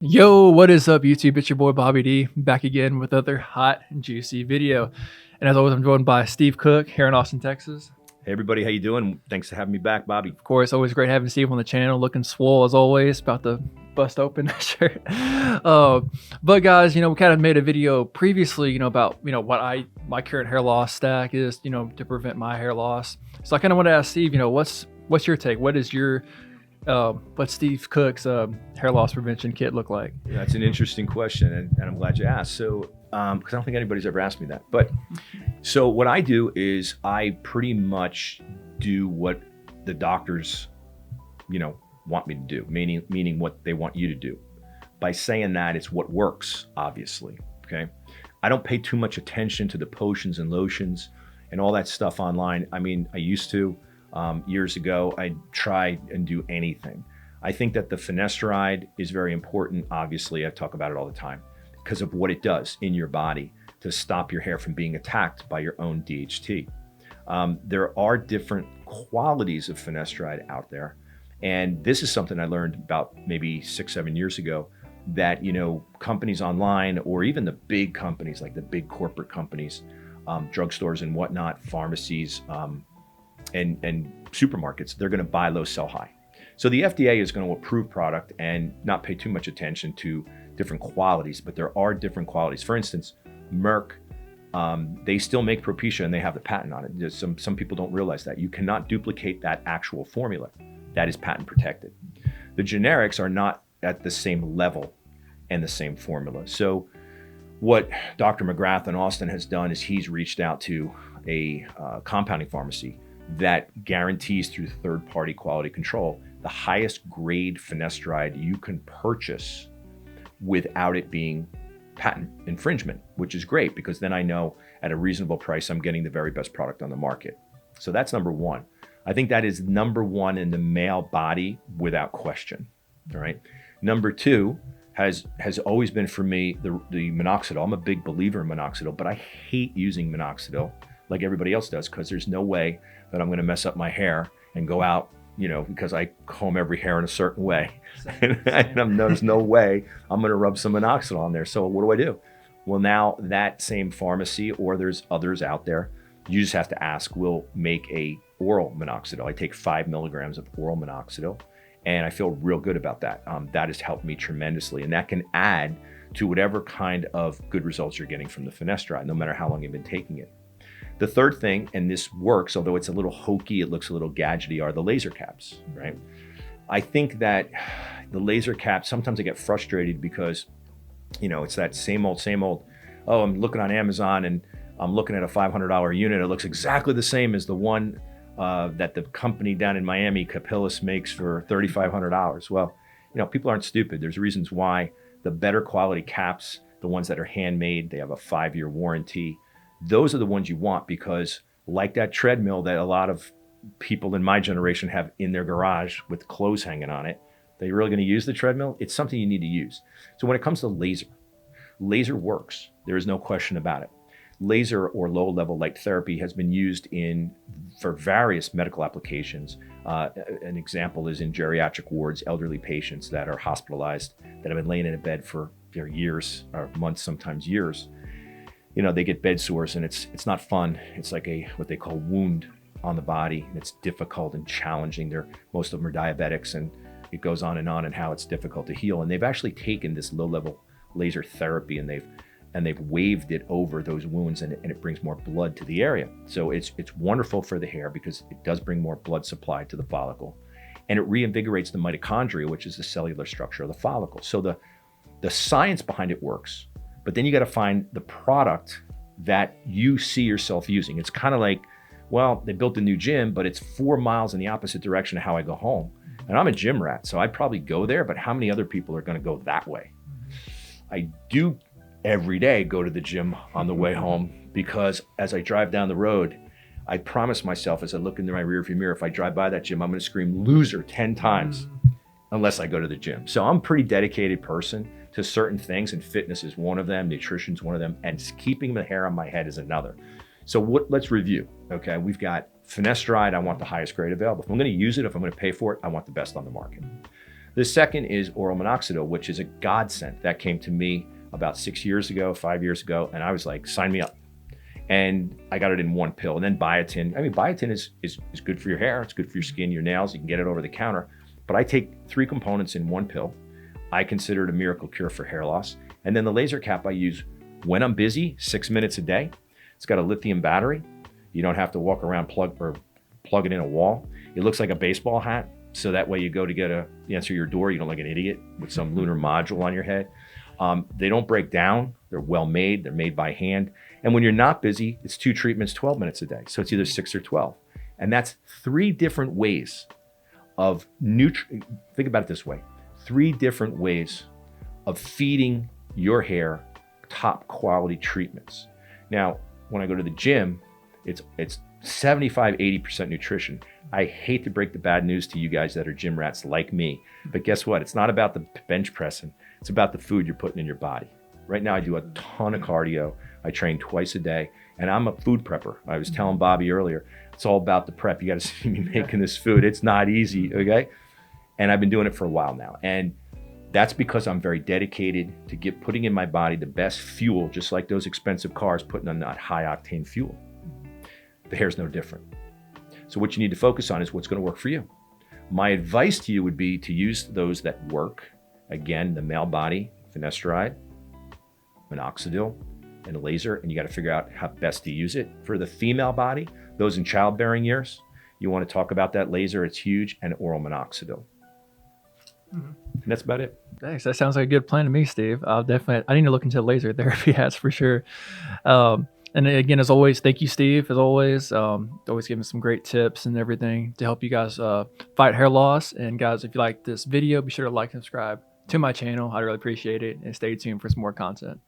Yo, what is up, YouTube? It's your boy Bobby D back again with another hot and juicy video. And as always, I'm joined by Steve Cook here in Austin, Texas. Hey everybody, how you doing? Thanks for having me back, Bobby. Of course, always great having Steve on the channel, looking swole as always, about to bust open that shirt. But guys, we kind of made a video previously, about what my current hair loss stack is, to prevent my hair loss. So I kind of want to ask Steve, what's your take? What is your what Steve Cook's hair loss prevention kit look like? Yeah, that's an interesting question, and I'm glad you asked. So, because I don't think anybody's ever asked me that. But so what I do is I pretty much do what the doctors, want me to do, meaning what they want you to do. By saying that, it's what works, obviously. Okay, I don't pay too much attention to the potions and lotions and all that stuff online. I mean, I used to. Years ago, I'd try and do anything. I think that the Finasteride is very important. Obviously, I talk about it all the time because of what it does in your body to stop your hair from being attacked by your own DHT. There are different qualities of Finasteride out there. And this is something I learned about maybe 6-7 years ago, that, companies online, or even the big companies, like the big corporate companies, drugstores and whatnot, pharmacies, and supermarkets, they're going to buy low, sell high. So the FDA is going to approve product and not pay too much attention to different qualities, but there are different qualities. For instance, Merck, they still make Propecia and they have the patent on it. Some people don't realize that. You cannot duplicate that actual formula. That is patent protected. The generics are not at the same level and the same formula. So what Dr. McGrath in Austin has done is he's reached out to a compounding pharmacy that guarantees through third-party quality control the highest grade Finasteride you can purchase without it being patent infringement, which is great because then I know at a reasonable price I'm getting the very best product on the market. So that's number one. I think that is number one in the male body without question. All right. Number two has always been for me the Minoxidil. I'm a big believer in Minoxidil, but I hate using Minoxidil like everybody else does, because there's no way that I'm going to mess up my hair and go out, because I comb every hair in a certain way. And there's no way I'm going to rub some Minoxidil on there. So what do? Well, now that same pharmacy, or there's others out there, you just have to ask, will make a oral Minoxidil. I take 5 milligrams of oral Minoxidil, and I feel real good about that. That has helped me tremendously, and that can add to whatever kind of good results you're getting from the Finasteride, no matter how long you've been taking it. The third thing, and this works, although it's a little hokey, it looks a little gadgety, are the laser caps, right? I think that the laser caps, sometimes I get frustrated because, it's that same old, oh, I'm looking on Amazon and I'm looking at a $500 unit. It looks exactly the same as the one that the company down in Miami, Capillas, makes for $3,500. Well, people aren't stupid. There's reasons why the better quality caps, the ones that are handmade, they have a 5-year warranty. Those are the ones you want, because like that treadmill that a lot of people in my generation have in their garage with clothes hanging on it, they're really going to use the treadmill? It's something you need to use. So when it comes to laser works. There is no question about it. Laser, or low-level light therapy, has been used for various medical applications. An example is in geriatric wards, elderly patients that are hospitalized, that have been laying in a bed for years, or months, sometimes years. They get bed sores, and it's not fun. It's like what they call wound on the body, and it's difficult and challenging. Most of them are diabetics, and it goes on and how it's difficult to heal. And they've actually taken this low-level laser therapy and they've waved it over those wounds, and it brings more blood to the area. So it's wonderful for the hair because it does bring more blood supply to the follicle, and it reinvigorates the mitochondria, which is the cellular structure of the follicle. So the science behind it works. But then you got to find the product that you see yourself using. It's kind of like, well, they built a new gym, but it's 4 miles in the opposite direction of how I go home. And I'm a gym rat, so I'd probably go there, but how many other people are going to go that way? I do every day go to the gym on the way home, because as I drive down the road, I promise myself, as I look into my rearview mirror, if I drive by that gym, I'm going to scream loser 10 times unless I go to the gym. So I'm a pretty dedicated person to certain things, and fitness is one of them, nutrition's one of them, and keeping the hair on my head is another. So let's review. Okay, we've got Finasteride. I want the highest grade available. If I'm going to use it, if I'm going to pay for it, I want the best on the market. The second is oral minoxidil, which is a godsend. That came to me about 6 years ago, 5 years ago, and I was like, sign me up. And I got it in one pill. And then biotin. I mean, biotin is good for your hair. It's good for your skin, your nails. You can get it over the counter. But I take 3 components in one pill. I consider it a miracle cure for hair loss. And then the laser cap I use when I'm busy, 6 minutes a day. It's got a lithium battery. You don't have to walk around plug it in a wall. It looks like a baseball hat. So that way you go to answer your door, you don't look like an idiot with some lunar module on your head. They don't break down. They're well made. They're made by hand. And when you're not busy, it's 2 treatments, 12 minutes a day. So it's either 6 or 12. And that's 3 different ways of think about it this way. 3 different ways of feeding your hair top quality treatments. Now, when I go to the gym, it's 75, 80% nutrition. I hate to break the bad news to you guys that are gym rats like me, but guess what? It's not about the bench pressing. It's about the food you're putting in your body. Right now, I do a ton of cardio. I train twice a day, and I'm a food prepper. I was telling Bobby earlier, it's all about the prep. You got to see me making this food. It's not easy, okay? And I've been doing it for a while now. And that's because I'm very dedicated to putting in my body the best fuel, just like those expensive cars putting on that high octane fuel. The hair's no different. So what you need to focus on is what's going to work for you. My advice to you would be to use those that work. Again, the male body, finasteride, minoxidil, and a laser, and you got to figure out how best to use it. For the female body, those in childbearing years, you want to talk about that laser. It's huge, and oral minoxidil. And that's about it. Thanks. That sounds like a good plan to me, Steve. I need to look into laser therapy ads for sure. And again, as always, thank you, Steve, as always. Always giving some great tips and everything to help you guys fight hair loss. And guys, if you like this video, be sure to like and subscribe to my channel. I really appreciate it. And stay tuned for some more content.